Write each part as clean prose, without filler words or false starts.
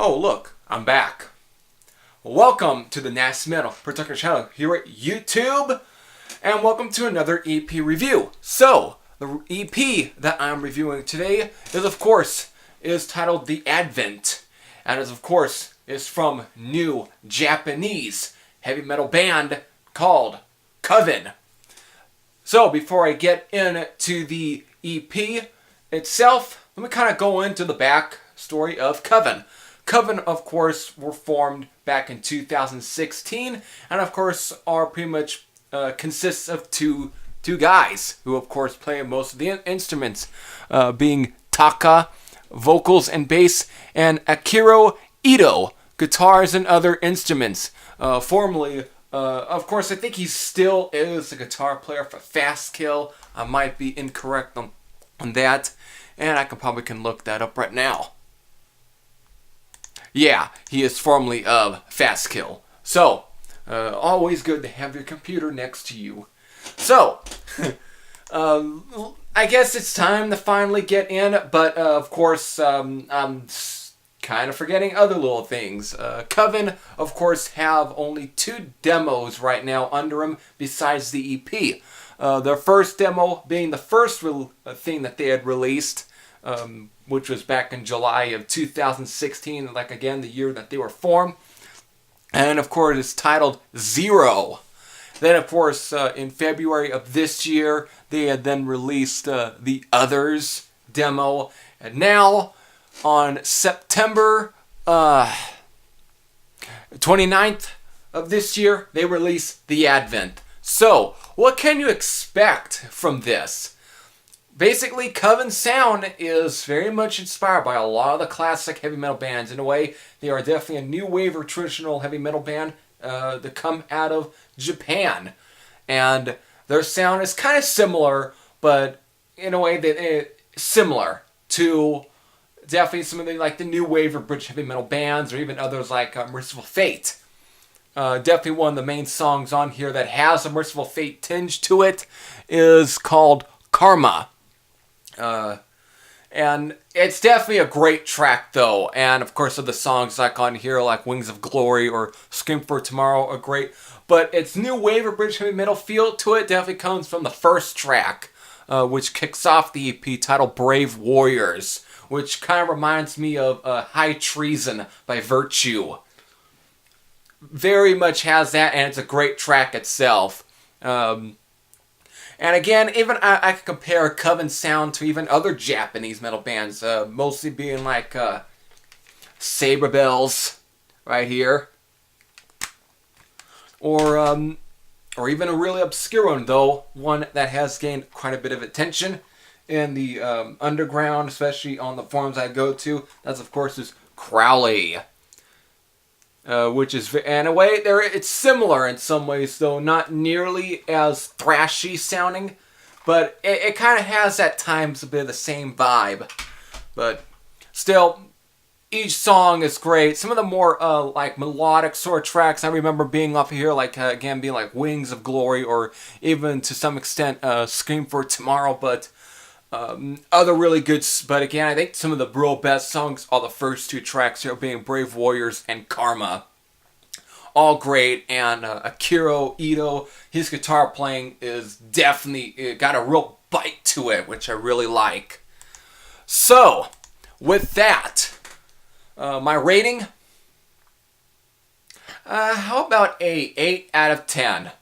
Oh, look, I'm back. Welcome to the Nasty Metal Protector channel here at YouTube, and welcome to another EP review. So, the EP that I'm reviewing today is titled The Advent, and is from new Japanese heavy metal band called Coven. So, before I get into the EP itself, let me kind of go into the back story of Coven. Coven, of course, were formed back in 2016, and of course are pretty much consists of two guys who, of course, play most of the instruments, being Taka, vocals and bass, and Akiro Ito, guitars and other instruments. Formerly, of course, I think he still is a guitar player for Fast Kill. I might be incorrect on that, and I can look that up right now. Yeah, he is formerly of Fast Kill. So, always good to have your computer next to you. So, I guess it's time to finally get in, but of course, I'm kind of forgetting other little things. Coven, of course, have only 2 demos right now under them besides the EP. Their first demo being the first thing that they had released, which was back in July of 2016, the year that they were formed. And of course, it's titled Zero. Then, of course, in February of this year, they had then released the Others demo. And now, on September 29th of this year, they released The Advent. So, what can you expect from this? Basically, Coven's sound is very much inspired by a lot of the classic heavy metal bands. In a way, they are definitely a new wave of traditional heavy metal band that come out of Japan. And their sound is kind of similar, but in a way that similar to definitely some of the new wave of British heavy metal bands, or even others like Merciful Fate. Definitely one of the main songs on here that has a Merciful Fate tinge to it is called Karma. And it's definitely a great track though, and of course the songs on here like Wings of Glory or Scream for Tomorrow are great, but its new wave of British heavy metal feel to it definitely comes from the first track, which kicks off the EP, titled Brave Warriors, which kind of reminds me of High Treason by Virtue. Very much has that, and it's a great track itself. And again, even I could compare Coven's sound to even other Japanese metal bands, mostly being like Saber Bells right here, or even a really obscure one, though one that has gained quite a bit of attention in the underground, especially on the forums I go to. That's of course is Crowley. Which is, in a way, it's similar in some ways, though not nearly as thrashy sounding, but it kind of has at times a bit of the same vibe. But still, each song is great. Some of the more melodic sort of tracks I remember being off of here, being like Wings of Glory, or even to some extent Scream for Tomorrow, but other really good, but again, I think some of the real best songs are the first 2 tracks here, being Brave Warriors and Karma. All great, and Akiro Ito, his guitar playing is definitely got a real bite to it, which I really like. So, with that, my rating, how about a 8 out of 10?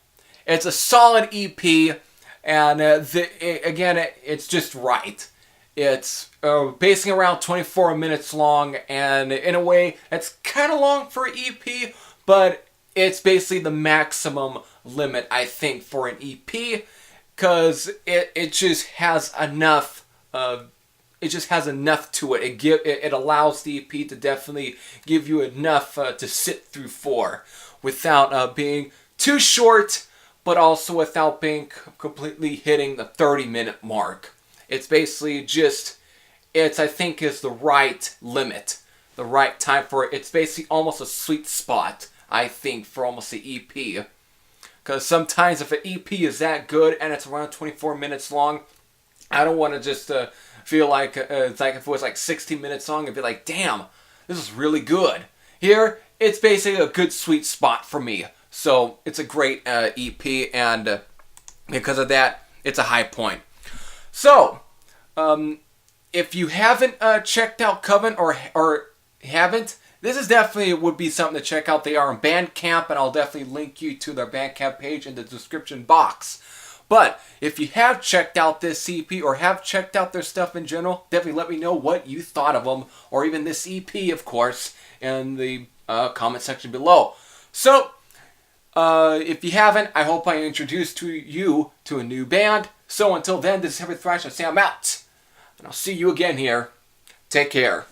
It's a solid EP. And it's just right. It's basing around 24 minutes long, and in a way, it's kind of long for an EP, but it's basically the maximum limit, I think, for an EP, because it just has enough. It just has enough to it. It allows the EP to definitely give you enough to sit through for, without being too short, but also without being completely hitting the 30-minute mark. It's basically I think is the right limit, the right time for it. It's basically almost a sweet spot, I think, for almost the EP. Because sometimes if an EP is that good and it's around 24 minutes long, I don't want to just feel like, it's like if it was like 60 minutes long, it'd be like, damn, this is really good. Here, it's basically a good sweet spot for me. So it's a great EP, and because of that, it's a high point. So, if you haven't checked out Coven or haven't, this is definitely would be something to check out. They are on Bandcamp, and I'll definitely link you to their Bandcamp page in the description box. But if you have checked out this EP or have checked out their stuff in general, definitely let me know what you thought of them, or even this EP, of course, in the comment section below. So, if you haven't, I hope I introduced you to a new band. So until then, this is Heavy Thrash, and Sam out. And I'll see you again here. Take care.